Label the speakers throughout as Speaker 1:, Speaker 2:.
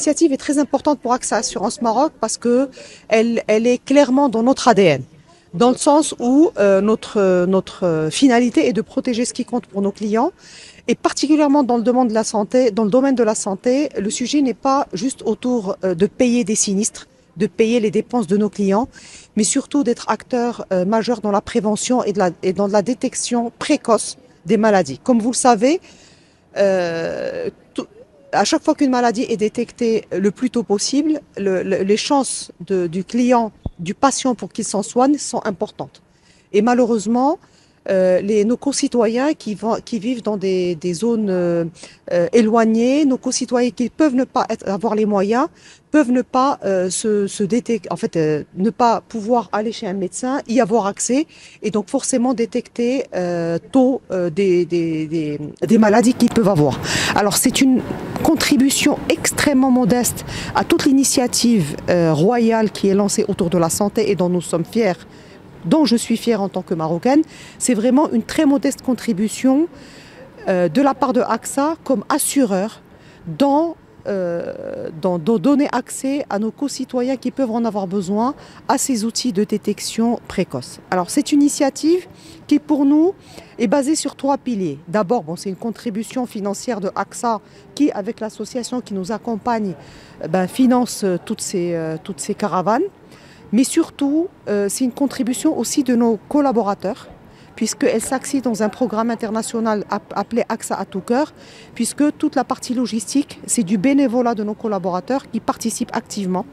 Speaker 1: initiative est très importante pour AXA Assurance Maroc parce que elle est clairement dans notre ADN. Dans le sens où notre finalité est de protéger ce qui compte pour nos clients. Et particulièrement dans le domaine de la santé, le sujet n'est pas juste autour de payer des sinistres, de payer les dépenses de nos clients, mais surtout d'être acteur majeur dans la prévention et dans la détection précoce des maladies. Comme vous le savez, à chaque fois qu'une maladie est détectée le plus tôt possible, les chances du client, du patient pour qu'il s'en soigne sont importantes. Et malheureusement, nos concitoyens qui vivent dans des zones éloignées, nos concitoyens qui peuvent ne pas avoir les moyens, peuvent ne pas ne pas pouvoir aller chez un médecin, y avoir accès et donc forcément détecter tôt des maladies qu'ils peuvent avoir. Alors c'est une contribution extrêmement modeste à toute l'initiative royale qui est lancée autour de la santé et dont nous sommes fiers, dont je suis fière en tant que Marocaine. C'est vraiment une très modeste contribution de la part de AXA comme assureur dans donner accès à nos concitoyens qui peuvent en avoir besoin à ces outils de détection précoce. Alors c'est une initiative qui pour nous est basée sur 3 piliers. D'abord, c'est une contribution financière de AXA qui, avec l'association qui nous accompagne, finance toutes ces caravanes. Mais surtout, c'est une contribution aussi de nos collaborateurs, puisqu'elle s'inscrit dans un programme international appelé AXA à tout cœur, puisque toute la partie logistique, c'est du bénévolat de nos collaborateurs qui participent activement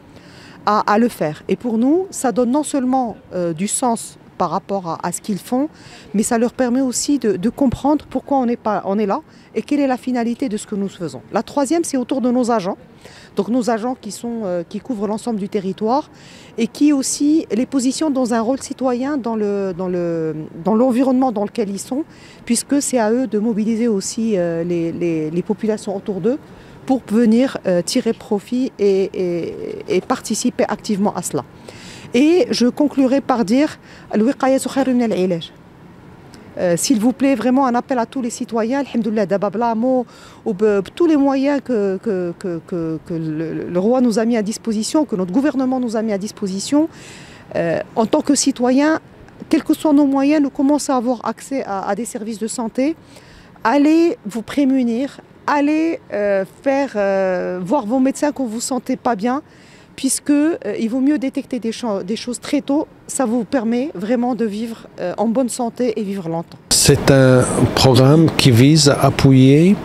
Speaker 1: à le faire. Et pour nous, ça donne non seulement du sens par rapport à ce qu'ils font, mais ça leur permet aussi de comprendre pourquoi on est là et quelle est la finalité de ce que nous faisons. La troisième, c'est autour de nos agents. Donc nos agents qui couvrent l'ensemble du territoire et qui aussi les positionnent dans un rôle citoyen dans l'environnement dans lequel ils sont, puisque c'est à eux de mobiliser aussi les populations autour d'eux pour venir tirer profit et participer activement à cela. Et je conclurai par dire s'il vous plaît, vraiment un appel à tous les citoyens, alhamdoulilah, tous les moyens que le roi nous a mis à disposition, que notre gouvernement nous a mis à disposition, en tant que citoyens, quels que soient nos moyens, nous commençons à avoir accès à des services de santé. Allez vous prémunir, allez voir vos médecins quand vous ne vous sentez pas bien, puisqu'il vaut mieux détecter des choses très tôt. Ça vous permet vraiment de vivre en bonne santé et vivre longtemps.
Speaker 2: C'est un programme qui vise à appuyer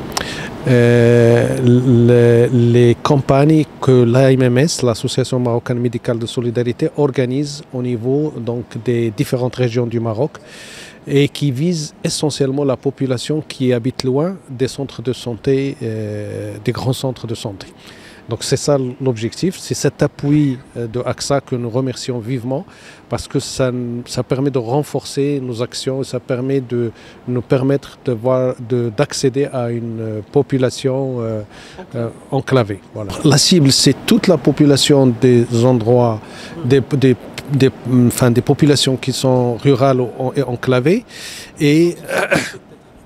Speaker 2: les campagnes que l'AMMS, l'Association marocaine médicale de solidarité, organise au niveau des différentes régions du Maroc et qui vise essentiellement la population qui habite loin des centres de santé, des grands centres de santé. Donc c'est ça l'objectif, c'est cet appui de AXA que nous remercions vivement parce que ça permet de renforcer nos actions, ça permet de nous permettre d'accéder à une population enclavée. Voilà. La cible, c'est toute la population des endroits, des populations qui sont rurales et enclavées et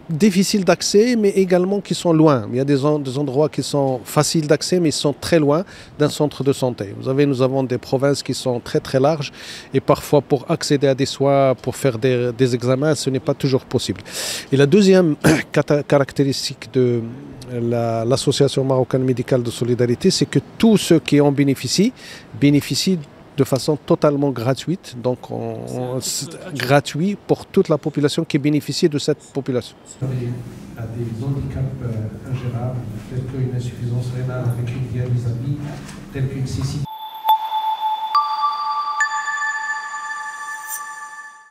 Speaker 2: difficiles d'accès, mais également qui sont loin. Il y a des endroits qui sont faciles d'accès, mais ils sont très loin d'un centre de santé. Nous avons des provinces qui sont très très larges et parfois pour accéder à des soins, pour faire des examens, ce n'est pas toujours possible. Et la deuxième caractéristique de l'Association marocaine médicale de solidarité, c'est que tous ceux qui en bénéficient de façon totalement gratuite, donc gratuit pour toute la population qui bénéficie de cette population.
Speaker 3: À des handicaps ingérables, tels qu'une insuffisance rénale avec une dialyse à vie, tels qu'une cécité